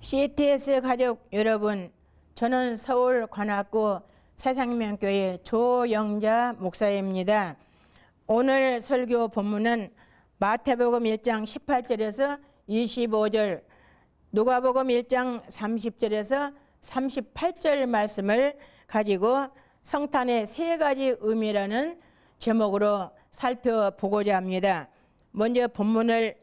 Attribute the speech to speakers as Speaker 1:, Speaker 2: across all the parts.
Speaker 1: CTS 가족 여러분, 저는 서울 관악구 새생명교회 조영자 목사입니다. 오늘 설교 본문은 마태복음 1장 18절에서 25절, 누가복음 1장 30절에서 38절 말씀을 가지고 성탄의 세 가지 의미라는 제목으로 살펴보고자 합니다. 먼저 본문을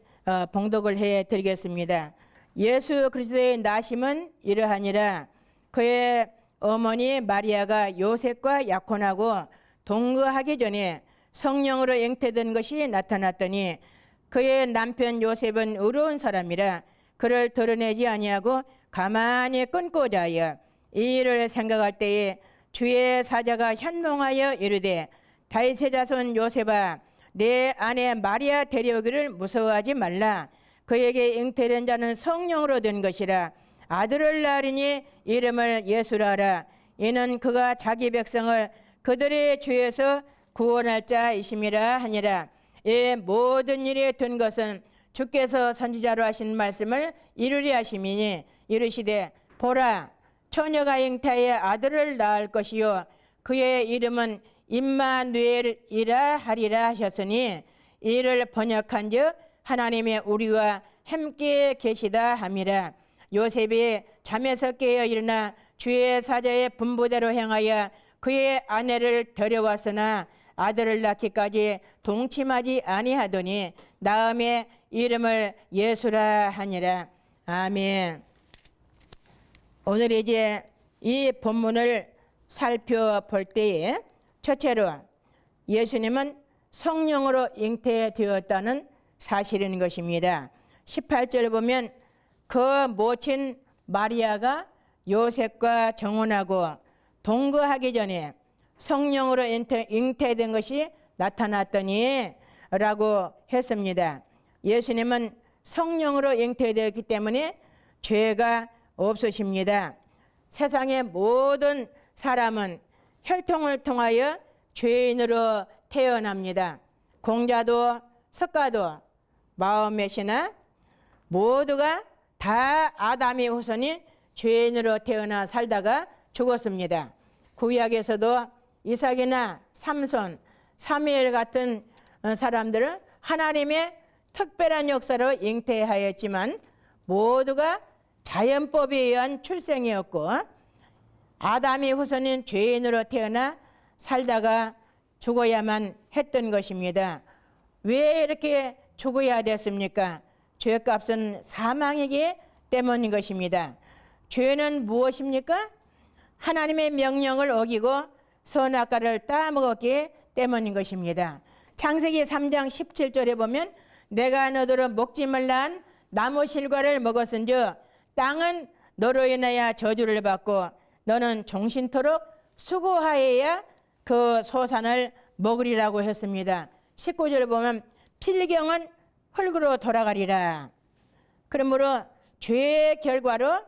Speaker 1: 봉독을 해드리겠습니다. 예수 그리스도의 나심은 이러하니라. 그의 어머니 마리아가 요셉과 약혼하고 동거하기 전에 성령으로 잉태된 것이 나타났더니 그의 남편 요셉은 의로운 사람이라 그를 드러내지 아니하고 가만히 끊고자 하여 이 일을 생각할 때에 주의 사자가 현몽하여 이르되 다윗의 자손 요셉아, 내 아내 마리아 데려오기를 무서워하지 말라. 그에게 잉태된 자는 성령으로 된 것이라. 아들을 낳으리니 이름을 예수라 하라. 이는 그가 자기 백성을 그들의 죄에서 구원할 자이심이라 하니라. 이 모든 일이 된 것은 주께서 선지자로 하신 말씀을 이루리 하심이니 이르시되 보라, 처녀가 잉태하여 아들을 낳을 것이요 그의 이름은 임마누엘이라 하리라 하셨으니 이를 번역한즉 하나님의 우리와 함께 계시다 함이라. 요셉이 잠에서 깨어 일어나 주의 사자의 분부대로 행하여 그의 아내를 데려왔으나 아들을 낳기까지 동침하지 아니하더니 나음의 이름을 예수라 하니라. 아멘. 오늘 이제 이 본문을 살펴볼 때에 첫째로 예수님은 성령으로 잉태되었다는 사실인 것입니다. 18절 보면 그 모친 마리아가 요셉과 정혼하고 동거하기 전에 성령으로 잉태된 것이 나타났더니 라고 했습니다. 예수님은 성령으로 잉태되었기 때문에 죄가 없으십니다. 세상의 모든 사람은 혈통을 통하여 죄인으로 태어납니다. 공자도 석가도 마호메시나 모두가 다 아담의 후손인 죄인으로 태어나 살다가 죽었습니다. 구약에서도 이삭이나 삼손, 사무엘 같은 사람들은 하나님의 특별한 역사로 잉태하였지만 모두가 자연법에 의한 출생이었고 아담의 후손인 죄인으로 태어나 살다가 죽어야만 했던 것입니다. 왜 이렇게 죽어야 됐습니까? 죄값은 사망이기 때문인 것입니다. 죄는 무엇입니까? 하나님의 명령을 어기고 선악과를 따먹었기 때문인 것입니다. 창세기 3장 17절에 보면 내가 너더러 먹지 말란 나무 실과를 먹었은즉 땅은 너로 인하여 저주를 받고 너는 종신토록 수고하여야 그 소산을 먹으리라고 했습니다. 19절 보면 필경은 흙으로 돌아가리라. 그러므로 죄의 결과로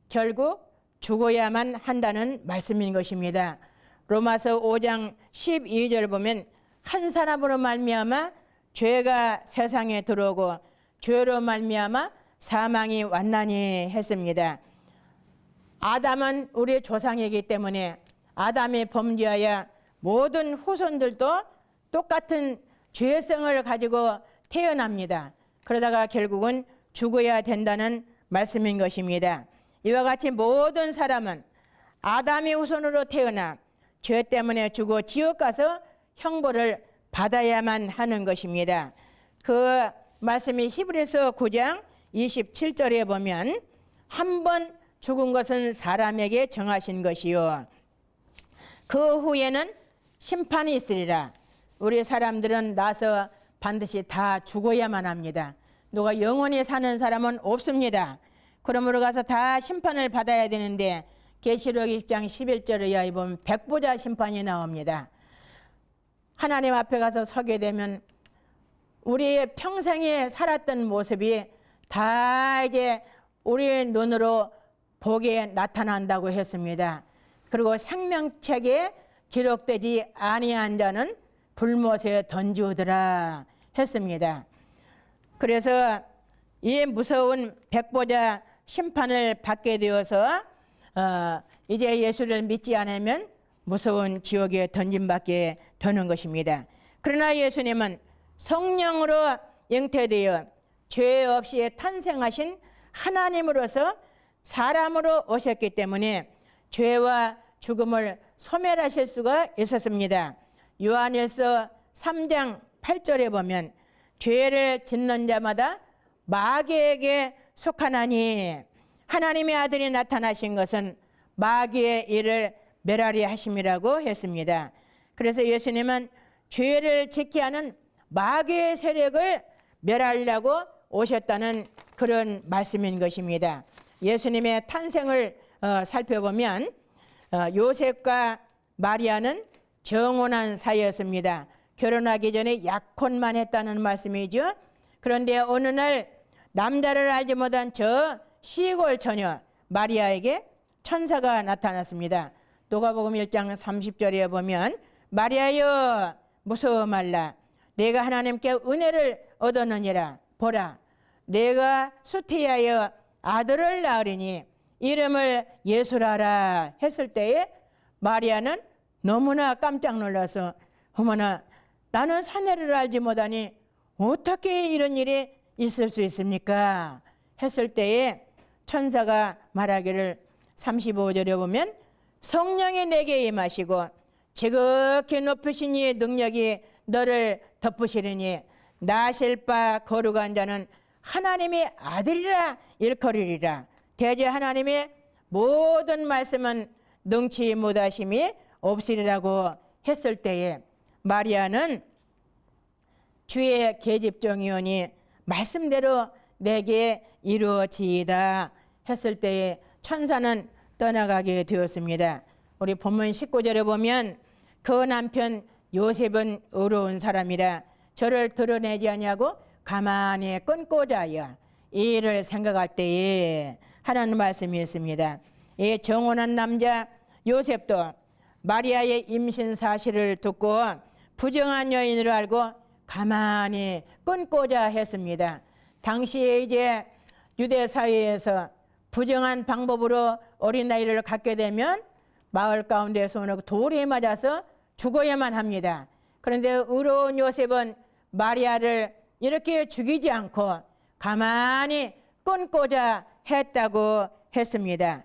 Speaker 1: 결국 죽어야만 한다는 말씀인 것입니다. 로마서 5장 12절 보면 한 사람으로 말미암아 죄가 세상에 들어오고 죄로 말미암아 사망이 왔나니 했습니다. 아담은 우리 조상이기 때문에 아담이 범죄하여 모든 후손들도 똑같은 죄성을 가지고 태어납니다. 그러다가 결국은 죽어야 된다는 말씀인 것입니다. 이와 같이 모든 사람은 아담의 후손으로 태어나 죄 때문에 죽어 지옥 가서 형벌을 받아야만 하는 것입니다. 그 말씀이 히브리서 9장 27절에 보면 한 번 죽은 것은 사람에게 정하신 것이요 그 후에는 심판이 있으리라. 우리 사람들은 나서 반드시 다 죽어야만 합니다. 누가 영원히 사는 사람은 없습니다. 그러므로 가서 다 심판을 받아야 되는데 계시록 20장 11절에 보면 백보자 심판이 나옵니다. 하나님 앞에 가서 서게 되면 우리의 평생에 살았던 모습이 다 이제 우리의 눈으로 보게 나타난다고 했습니다. 그리고 생명책에 기록되지 아니한 자는 불못에 던지우더라 했습니다. 그래서 이 무서운 백보자 심판을 받게 되어서 이제 예수를 믿지 않으면 무서운 지옥에 던짐받게 되는 것입니다. 그러나 예수님은 성령으로 잉태되어 죄 없이 탄생하신 하나님으로서 사람으로 오셨기 때문에 죄와 죽음을 소멸하실 수가 있었습니다. 요한일서 3장 8절에 보면 죄를 짓는 자마다 마귀에게 속하나니 하나님의 아들이 나타나신 것은 마귀의 일을 멸하리 하심이라고 했습니다. 그래서 예수님은 죄를 짓게 하는 마귀의 세력을 멸하려고 오셨다는 그런 말씀인 것입니다. 예수님의 탄생을 살펴보면 요셉과 마리아는 정혼한 사이였습니다. 결혼하기 전에 약혼만 했다는 말씀이죠. 그런데 어느 날 남자를 알지 못한 저 시골 처녀 마리아에게 천사가 나타났습니다. 누가복음 1장 30절에 보면 마리아여 무서워 말라 내가 하나님께 은혜를 얻었느니라 보라 내가 수태하여 아들을 낳으리니 이름을 예수라라 했을 때에 마리아는 너무나 깜짝 놀라서 어머나 나는 사내를 알지 못하니 어떻게 이런 일이 있을 수 있습니까? 했을 때에 천사가 말하기를 35절에 보면 성령이 내게 임하시고 지극히 높으신 이의 능력이 너를 덮으시리니 나실 바 거룩한 자는 하나님의 아들이라 일컬으리라. 대제 하나님의 모든 말씀은 능치 못하심이 없으리라고 했을 때에 마리아는 주의 계집종이오니 말씀대로 내게 이루어지이다 했을 때에 천사는 떠나가게 되었습니다. 우리 본문 19절에 보면 그 남편 요셉은 의로운 사람이라 저를 드러내지 아니하고 가만히 끊고 자여 이 일을 생각할 때에 하라는 말씀이 있습니다. 이 정혼한 남자 요셉도 마리아의 임신 사실을 듣고 부정한 여인으로 알고 가만히 끊고자 했습니다. 당시에 이제 유대 사회에서 부정한 방법으로 어린아이를 갖게 되면 마을 가운데서 오는 돌에 맞아서 죽어야만 합니다. 그런데 의로운 요셉은 마리아를 이렇게 죽이지 않고 가만히 끊고자 했다고 했습니다.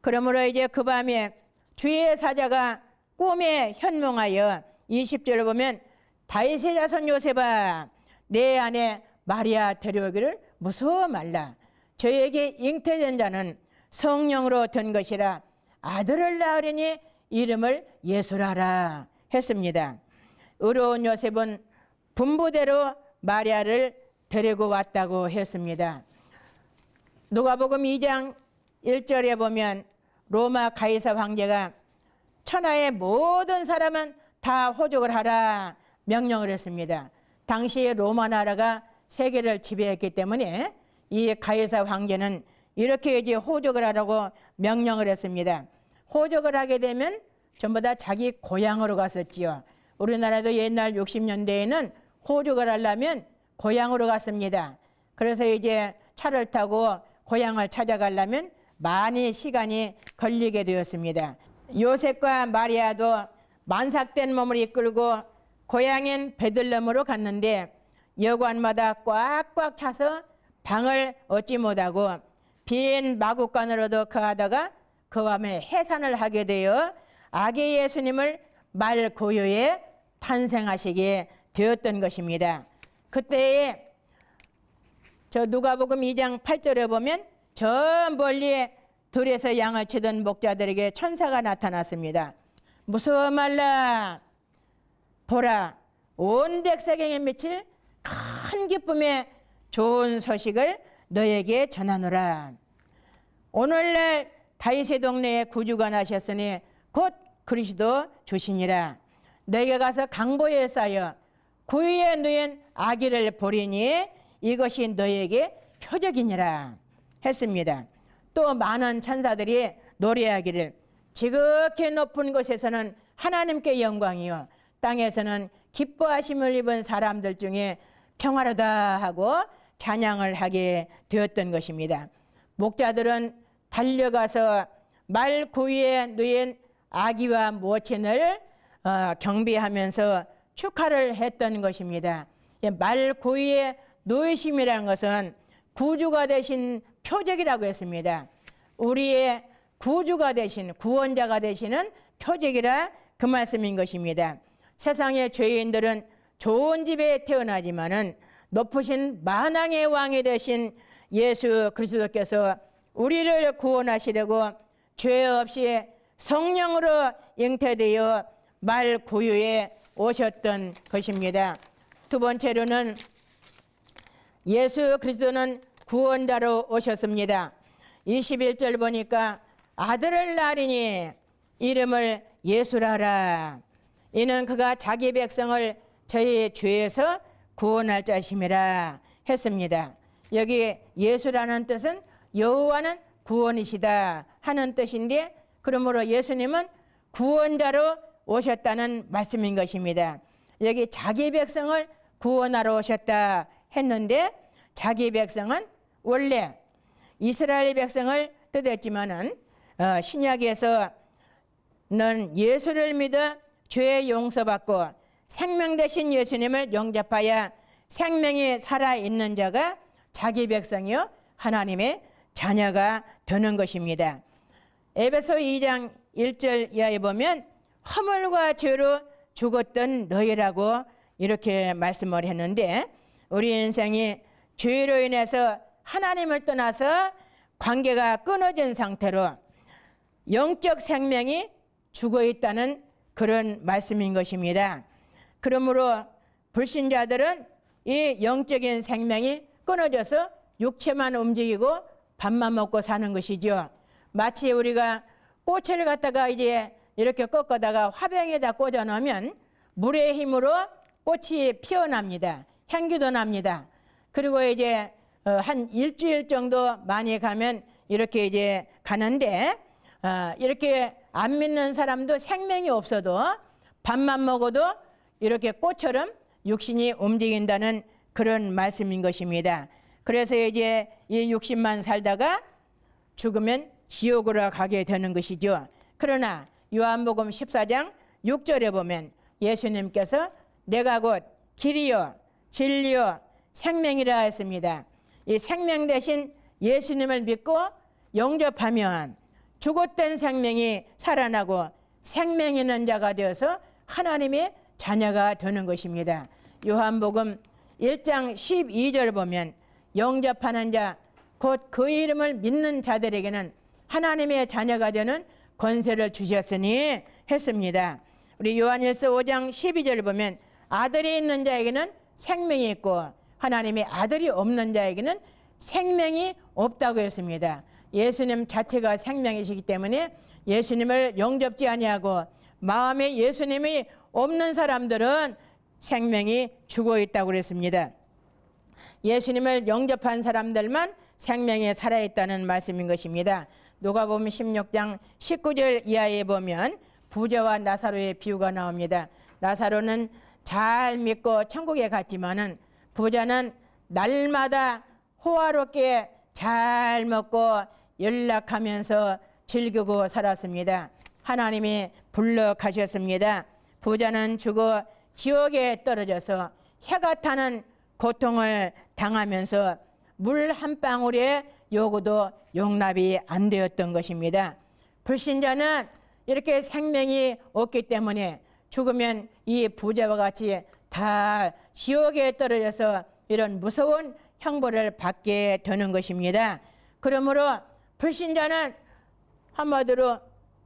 Speaker 1: 그러므로 이제 그 밤에 주의 사자가 꿈에 현몽하여 20절을 보면 다윗의 자손 요셉아 내 안에 마리아 데려오기를 무서워 말라 저에게 잉태된 자는 성령으로 된 것이라 아들을 낳으리니 이름을 예수라라 했습니다. 의로운 요셉은 분부대로 마리아를 데리고 왔다고 했습니다. 누가복음 2장 1절에 보면 로마 가이사 황제가 천하의 모든 사람은 다 호적을 하라 명령을 했습니다. 당시에 로마 나라가 세계를 지배했기 때문에 이 가이사 황제는 이렇게 이제 호적을 하라고 명령을 했습니다. 호적을 하게 되면 전부 다 자기 고향으로 갔었지요. 우리나라도 옛날 60년대에는 호적을 하려면 고향으로 갔습니다. 그래서 이제 차를 타고 고향을 찾아가려면 많이 시간이 걸리게 되었습니다. 요셉과 마리아도 만삭된 몸을 이끌고 고향인 베들레헴으로 갔는데 여관마다 꽉꽉 차서 방을 얻지 못하고 빈 마구간으로도 거하다가 그 밤에 해산을 하게 되어 아기 예수님을 말 고요에 탄생하시게 되었던 것입니다. 그때에 저 누가복음 2장 8절에 보면 저 멀리 들에서 양을 치던 목자들에게 천사가 나타났습니다. 무서워 말라 보라 온 백성에게 미칠 큰 기쁨의 좋은 소식을 너에게 전하노라. 오늘날 다윗의 동네에 구주가 나셨으니 곧 그리스도 주시니라. 너에게 가서 강보에 쌓여 구유에 누인 아기를 보리니 이것이 너에게 표적이니라 했습니다. 또 많은 천사들이 노래하기를 지극히 높은 곳에서는 하나님께 영광이요 땅에서는 기뻐하심을 입은 사람들 중에 평화로다 하고 찬양을 하게 되었던 것입니다. 목자들은 달려가서 말 고위에 누인 아기와 모친을 경배하면서 축하를 했던 것입니다. 말 고위에 놓이심이라는 것은 구주가 되신 표적이라고 했습니다. 우리의 구주가 되신, 구원자가 되시는 표적이라 그 말씀인 것입니다. 세상의 죄인들은 좋은 집에 태어나지만은 높으신 만왕의 왕이 되신 예수 그리스도께서 우리를 구원하시려고 죄 없이 성령으로 잉태되어 말 고유에 오셨던 것입니다. 두 번째로는 예수 그리스도는 구원자로 오셨습니다. 21절 보니까 아들을 낳으리니 이름을 예수라라. 이는 그가 자기 백성을 저희 죄에서 구원할 자심이라 했습니다. 여기 예수라는 뜻은 여호와는 구원이시다 하는 뜻인데, 그러므로 예수님은 구원자로 오셨다는 말씀인 것입니다. 여기 자기 백성을 구원하러 오셨다 했는데, 자기 백성은 원래 이스라엘 백성을 뜻했지만은 신약에서는 예수를 믿어 죄 용서받고 생명 되신 예수님을 영접하여 생명이 살아있는 자가 자기 백성이요 하나님의 자녀가 되는 것입니다. 에베소 2장 1절 이하에 보면 허물과 죄로 죽었던 너희라고 이렇게 말씀을 했는데, 우리 인생이 죄로 인해서 하나님을 떠나서 관계가 끊어진 상태로 영적 생명이 죽어 있다는 그런 말씀인 것입니다. 그러므로 불신자들은 이 영적인 생명이 끊어져서 육체만 움직이고 밥만 먹고 사는 것이죠. 마치 우리가 꽃을 갖다가 이제 이렇게 꺾어다가 화병에다 꽂아 놓으면 물의 힘으로 꽃이 피어납니다. 향기도 납니다. 그리고 이제 한 일주일 정도 많이 가면 이렇게 이제 가는데, 이렇게 안 믿는 사람도 생명이 없어도 밥만 먹어도 이렇게 꽃처럼 육신이 움직인다는 그런 말씀인 것입니다. 그래서 이제 이 육신만 살다가 죽으면 지옥으로 가게 되는 것이죠. 그러나 요한복음 14장 6절에 보면 예수님께서 내가 곧 길이요 진리요 생명이라 했습니다. 이 생명 대신 예수님을 믿고 영접하면 죽었던 생명이 살아나고 생명 있는 자가 되어서 하나님의 자녀가 되는 것입니다. 요한복음 1장 12절 보면 영접하는 자 곧 그 이름을 믿는 자들에게는 하나님의 자녀가 되는 권세를 주셨으니 했습니다. 우리 요한일서 5장 12절 보면 아들이 있는 자에게는 생명이 있고 하나님의 아들이 없는 자에게는 생명이 없다고 했습니다. 예수님 자체가 생명이시기 때문에 예수님을 영접지 아니하고 마음에 예수님이 없는 사람들은 생명이 죽어 있다고 그랬습니다. 예수님을 영접한 사람들만 생명이 살아있다는 말씀인 것입니다. 누가복음 16장 19절 이하에 보면 부자와 나사로의 비유가 나옵니다. 나사로는 잘 믿고 천국에 갔지만은 부자는 날마다 호화롭게 잘 먹고 연락하면서 즐기고 살았습니다. 하나님이 불러 가셨습니다. 부자는 죽어 지옥에 떨어져서 해가 타는 고통을 당하면서 물 한 방울의 요구도 용납이 안 되었던 것입니다. 불신자는 이렇게 생명이 없기 때문에 죽으면 이 부자와 같이 다 지옥에 떨어져서 이런 무서운 형벌을 받게 되는 것입니다. 그러므로 불신자는 한마디로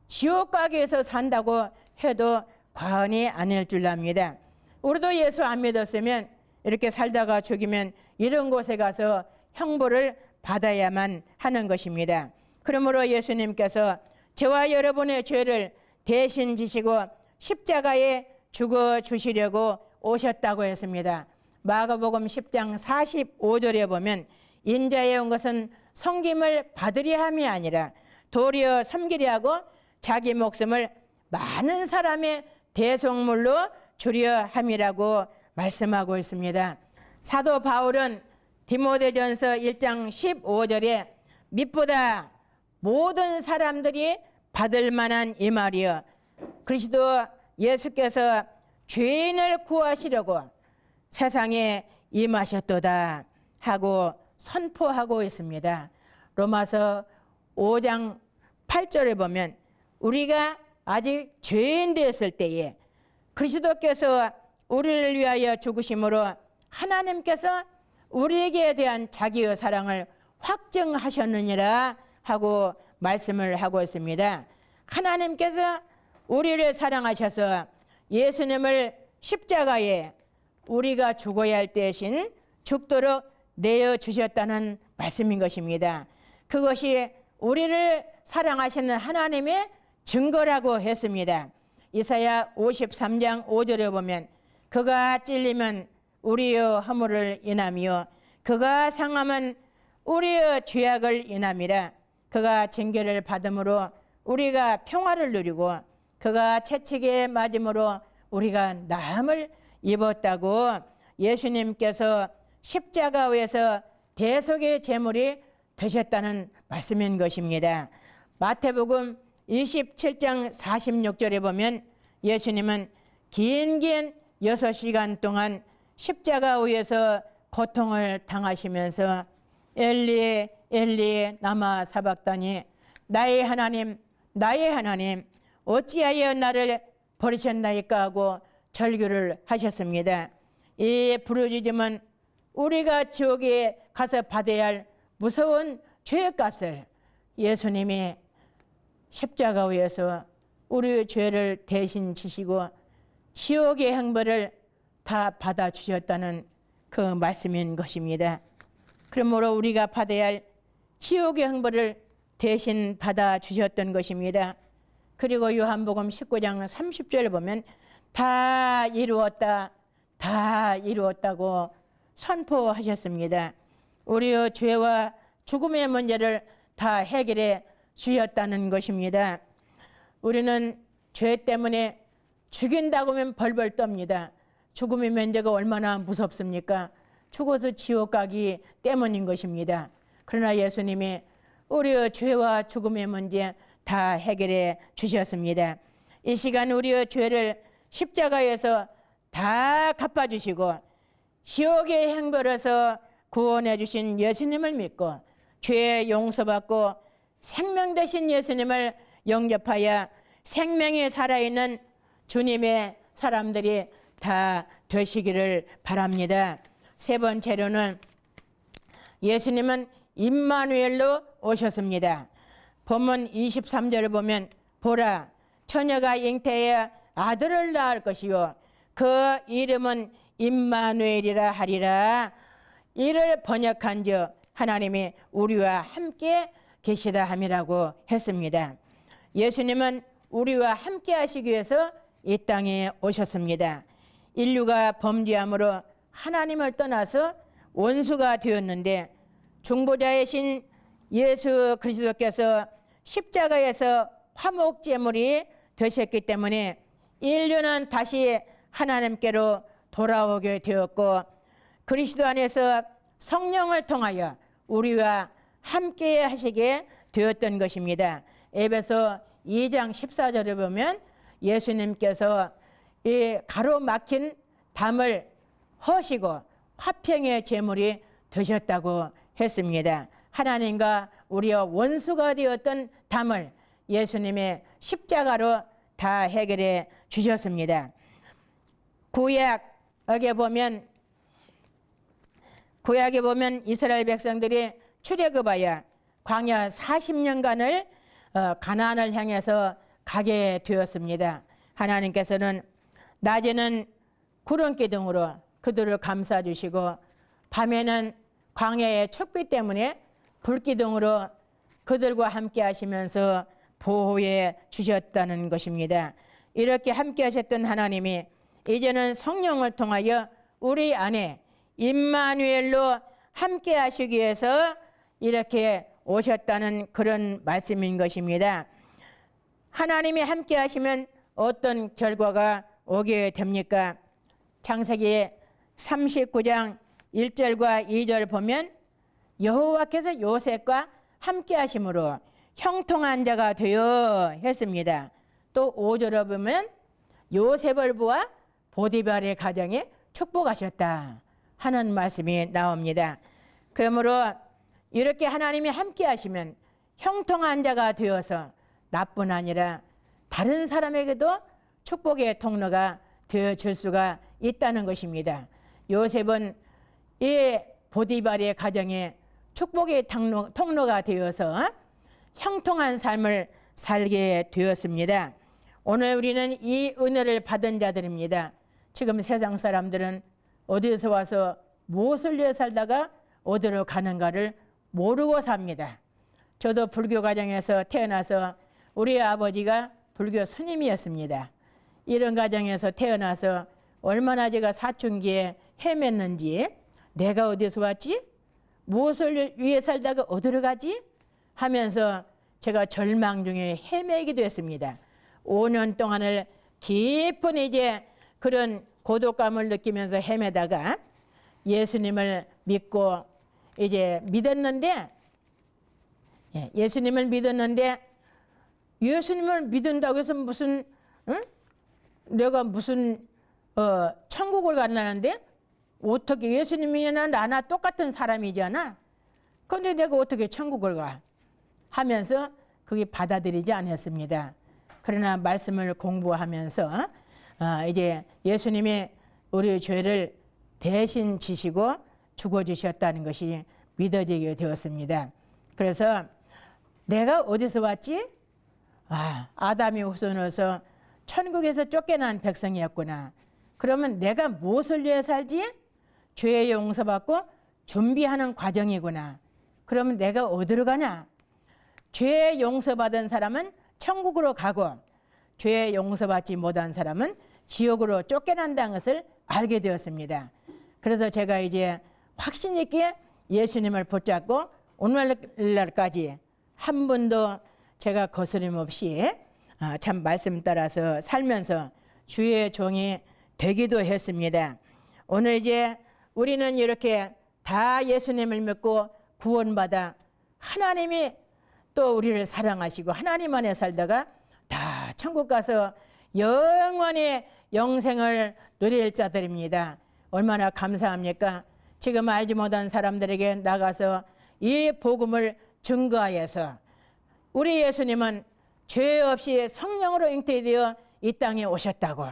Speaker 1: 지옥 가게에서 산다고 해도 과언이 아닐 줄 압니다. 우리도 예수 안 믿었으면 이렇게 살다가 죽이면 이런 곳에 가서 형벌을 받아야만 하는 것입니다. 그러므로 예수님께서 저와 여러분의 죄를 대신 지시고 십자가에 죽어 주시려고 오셨다고 했습니다. 마가복음 10장 45절에 보면 인자에 온 것은 섬김을 받으려 함이 아니라 도리어 섬기려 하고 자기 목숨을 많은 사람의 대속물로 주려 함이라고 말씀하고 있습니다. 사도 바울은 디모데전서 1장 15절에 밑보다 모든 사람들이 받을 만한 이 말이여. 그리스도 예수께서 죄인을 구하시려고 세상에 임하셨도다 하고 선포하고 있습니다. 로마서 5장 8절에 보면 우리가 아직 죄인 되었을 때에 그리스도께서 우리를 위하여 죽으심으로 하나님께서 우리에게 대한 자기의 사랑을 확증하셨느니라 하고 말씀을 하고 있습니다. 하나님께서 우리를 사랑하셔서 예수님을 십자가에 우리가 죽어야 할 대신 죽도록 내어주셨다는 말씀인 것입니다. 그것이 우리를 사랑하시는 하나님의 증거라고 했습니다. 이사야 53장 5절에 보면 그가 찔리면 우리의 허물을 인하며 그가 상함은 우리의 죄악을 인함이라. 그가 징계를 받음으로 우리가 평화를 누리고 그가 채찍에 맞음으로 우리가 나음을 입었다고 예수님께서 십자가 위에서 대속의 제물이 되셨다는 말씀인 것입니다. 마태복음 27장 46절에 보면 예수님은 긴 6시간 동안 십자가 위에서 고통을 당하시면서 엘리 엘리 나마 사박다니 나의 하나님 나의 하나님 어찌하여 나를 버리셨나이까 하고 절규를 하셨습니다. 이 부르짖음은 우리가 지옥에 가서 받아야 할 무서운 죄값을 예수님이 십자가 위에서 우리의 죄를 대신 지시고 지옥의 형벌을 다 받아주셨다는 그 말씀인 것입니다. 그러므로 우리가 받아야 할 지옥의 형벌을 대신 받아주셨던 것입니다. 그리고 요한복음 19장 30절을 보면 다 이루었다 다 이루었다고 선포하셨습니다. 우리의 죄와 죽음의 문제를 다 해결해 주셨다는 것입니다. 우리는 죄 때문에 죽인다고 하면 벌벌 떱니다. 죽음의 문제가 얼마나 무섭습니까? 죽어서 지옥 가기 때문인 것입니다. 그러나 예수님이 우리의 죄와 죽음의 문제 다 해결해 주셨습니다. 이 시간 우리의 죄를 십자가에서 다 갚아주시고 지옥의 형벌에서 구원해 주신 예수님을 믿고 죄 용서받고 생명 되신 예수님을 영접하여 생명이 살아있는 주님의 사람들이 다 되시기를 바랍니다. 세 번째로는 예수님은 임마누엘로 오셨습니다. 본문 23절을 보면 보라 처녀가 잉태해 아들을 낳을 것이요 그 이름은 임마누엘이라 하리라. 이를 번역한즉 하나님이 우리와 함께 계시다 함이라고 했습니다. 예수님은 우리와 함께 하시기 위해서 이 땅에 오셨습니다. 인류가 범죄함으로 하나님을 떠나서 원수가 되었는데 중보자이신 예수 그리스도께서 십자가에서 화목제물이 되셨기 때문에 인류는 다시 하나님께로 돌아오게 되었고 그리스도 안에서 성령을 통하여 우리와 함께 하시게 되었던 것입니다. 에베소 2장 14절을 보면 예수님께서 이 가로막힌 담을 허시고 화평의 제물이 되셨다고 했습니다. 하나님과 우리와 원수가 되었던 담을 예수님의 십자가로 다 해결해 주셨습니다. 구약에 보면 이스라엘 백성들이 출애굽하여 광야 40년간을 가나안을 향해서 가게 되었습니다. 하나님께서는 낮에는 구름 기둥으로 그들을 감싸 주시고 밤에는 광야의 촛빛 때문에 불기둥으로 그들과 함께 하시면서 보호해 주셨다는 것입니다. 이렇게 함께 하셨던 하나님이 이제는 성령을 통하여 우리 안에 임마누엘로 함께 하시기 위해서 이렇게 오셨다는 그런 말씀인 것입니다. 하나님이 함께 하시면 어떤 결과가 오게 됩니까? 창세기 39장 1절과 2절 보면 여호와께서 요셉과 함께 하심으로 형통한 자가 되어 했습니다. 또 5절에 보면 요셉을 보아 보디발의 가정에 축복하셨다 하는 말씀이 나옵니다. 그러므로 이렇게 하나님이 함께 하시면 형통한 자가 되어서 나뿐 아니라 다른 사람에게도 축복의 통로가 되어질 수가 있다는 것입니다. 요셉은 이 보디발의 가정에 축복의 통로가 되어서 형통한 삶을 살게 되었습니다. 오늘 우리는 이 은혜를 받은 자들입니다. 지금 세상 사람들은 어디서 와서 무엇을 위해 살다가 어디로 가는가를 모르고 삽니다. 저도 불교 가정에서 태어나서 우리 아버지가 불교 스님이었습니다. 이런 가정에서 태어나서 얼마나 제가 사춘기에 헤맸는지, 내가 어디서 왔지? 무엇을 위해 살다가 어디로 가지? 하면서 제가 절망 중에 헤매기도 했습니다. 5년 동안을 깊은 이제 그런 고독감을 느끼면서 헤매다가 예수님을 믿고 이제 믿었는데, 예수님을 믿는다고 해서 무슨, 응? 내가 무슨 천국을 간다는데 어떻게, 예수님이나 나나 똑같은 사람이잖아. 그런데 내가 어떻게 천국을 가? 하면서 그게 받아들이지 않았습니다. 그러나 말씀을 공부하면서 이제 예수님이 우리 죄를 대신 지시고 죽어주셨다는 것이 믿어지게 되었습니다. 그래서 내가 어디서 왔지? 아담이 후손으로서 천국에서 쫓겨난 백성이었구나. 그러면 내가 무엇을 위해 살지? 죄의 용서받고 준비하는 과정이구나. 그러면 내가 어디로 가냐? 죄의 용서받은 사람은 천국으로 가고 죄의 용서받지 못한 사람은 지옥으로 쫓겨난다는 것을 알게 되었습니다. 그래서 제가 이제 확신 있게 예수님을 붙잡고 오늘날까지 한 번도 제가 거스림 없이 참 말씀 따라서 살면서 주의 종이 되기도 했습니다. 오늘 이제 우리는 이렇게 다 예수님을 믿고 구원받아 하나님이 또 우리를 사랑하시고 하나님 안에 살다가 다 천국 가서 영원히 영생을 누릴 자들입니다. 얼마나 감사합니까? 지금 알지 못한 사람들에게 나가서 이 복음을 증거하여서 우리 예수님은 죄 없이 성령으로 잉태되어 이 땅에 오셨다고,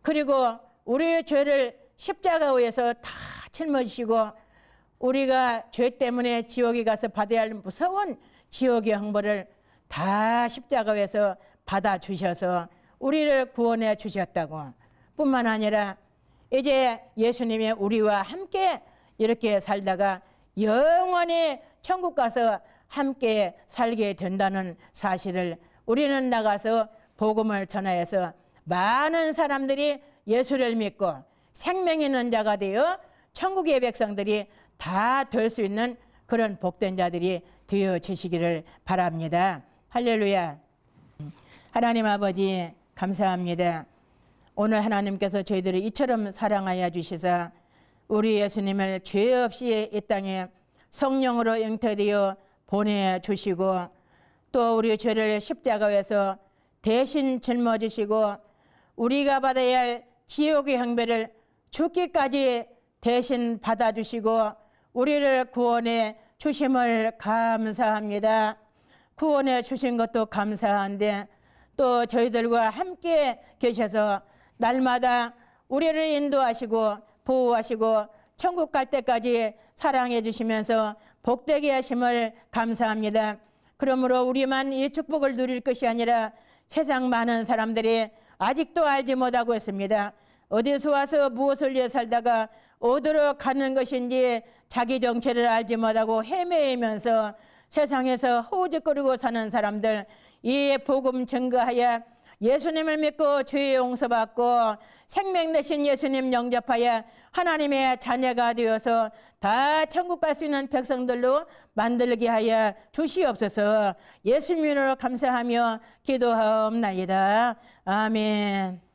Speaker 1: 그리고 우리의 죄를 십자가에서 다 짊어지시고 우리가 죄 때문에 지옥에 가서 받아야 할 무서운 지옥의 형벌을 다 십자가에서 받아주셔서 우리를 구원해 주셨다고, 뿐만 아니라 이제 예수님이 우리와 함께 이렇게 살다가 영원히 천국 가서 함께 살게 된다는 사실을 우리는 나가서 복음을 전하여서 많은 사람들이 예수를 믿고 생명 있는 자가 되어 천국의 백성들이 다 될 수 있는 그런 복된 자들이 되어지시기를 바랍니다. 할렐루야. 하나님 아버지 감사합니다. 오늘 하나님께서 저희들을 이처럼 사랑하여 주시사 우리 예수님을 죄 없이 이 땅에 성령으로 잉태되어 보내주시고 또 우리 죄를 십자가에서 대신 짊어지시고 우리가 받아야 할 지옥의 형벌을 죽기까지 대신 받아주시고 우리를 구원해 주심을 감사합니다. 구원해 주신 것도 감사한데 또 저희들과 함께 계셔서 날마다 우리를 인도하시고 보호하시고 천국 갈 때까지 사랑해 주시면서 복되게 하심을 감사합니다. 그러므로 우리만 이 축복을 누릴 것이 아니라 세상 많은 사람들이 아직도 알지 못하고 있습니다. 어디서 와서 무엇을 위해 살다가 어디로 가는 것인지 자기 정체를 알지 못하고 헤매면서 세상에서 허우적거리고 사는 사람들, 이 복음 증거하여 예수님을 믿고 죄의 용서받고 생명 되신 예수님 영접하여 하나님의 자녀가 되어서 다 천국 갈 수 있는 백성들로 만들게 하여 주시옵소서. 예수님으로 감사하며 기도하옵나이다. 아멘.